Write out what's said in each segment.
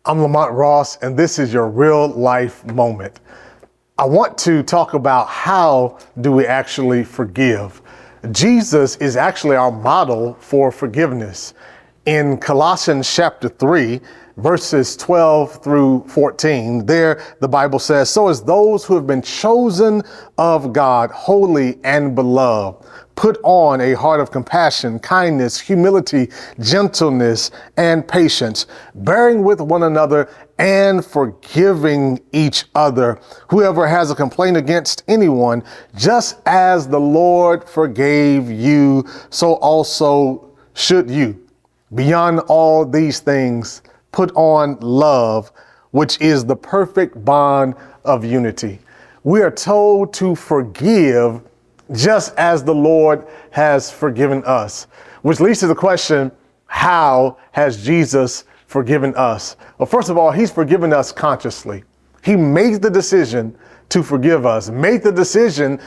I'm Lamont Ross, and this is your real life moment. I want to talk about how do we actually forgive. Jesus is actually our model for forgiveness. In Colossians chapter 3, verses 12 through 14, there the Bible says, "So as those who have been chosen of God, holy and beloved, put on a heart of compassion, kindness, humility, gentleness, and patience, bearing with one another and forgiving each other. Whoever has a complaint against anyone, just as the Lord forgave you, so also should you. Beyond all these things, put on love, which is the perfect bond of unity." We are told to forgive just as the Lord has forgiven us, which leads to the question, how has Jesus forgiven us? Well, first of all, he's forgiven us consciously. He made the decision to forgive us, made the decision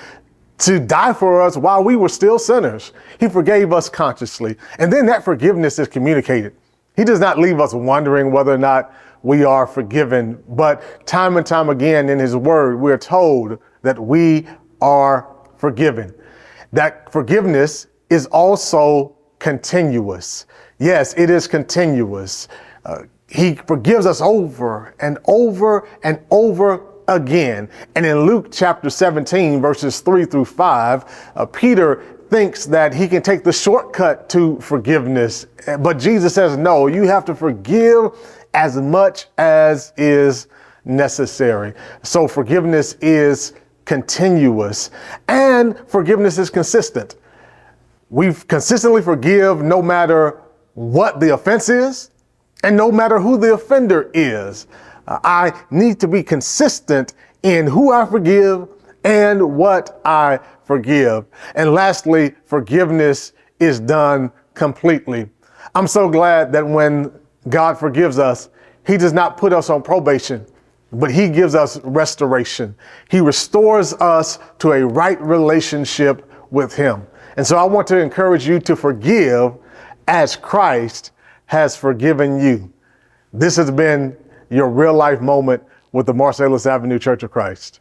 to die for us while we were still sinners. He forgave us consciously. And then that forgiveness is communicated. He does not leave us wondering whether or not we are forgiven, but time and time again in his word, we're told that we are forgiven. That forgiveness is also continuous. Yes, it is continuous. He forgives us over and over and over again. And in Luke chapter 17, verses 3 through 5, Peter thinks that he can take the shortcut to forgiveness. But Jesus says, no, you have to forgive as much as is necessary. So forgiveness is continuous and forgiveness is consistent. We consistently forgive no matter what the offense is and no matter who the offender is. I need to be consistent in who I forgive and what I forgive. And lastly, forgiveness is done completely. I'm so glad that when God forgives us, he does not put us on probation, but he gives us restoration. He restores us to a right relationship with him. And so I want to encourage you to forgive as Christ has forgiven you. This has been your real life moment with the Marcellus Avenue Church of Christ.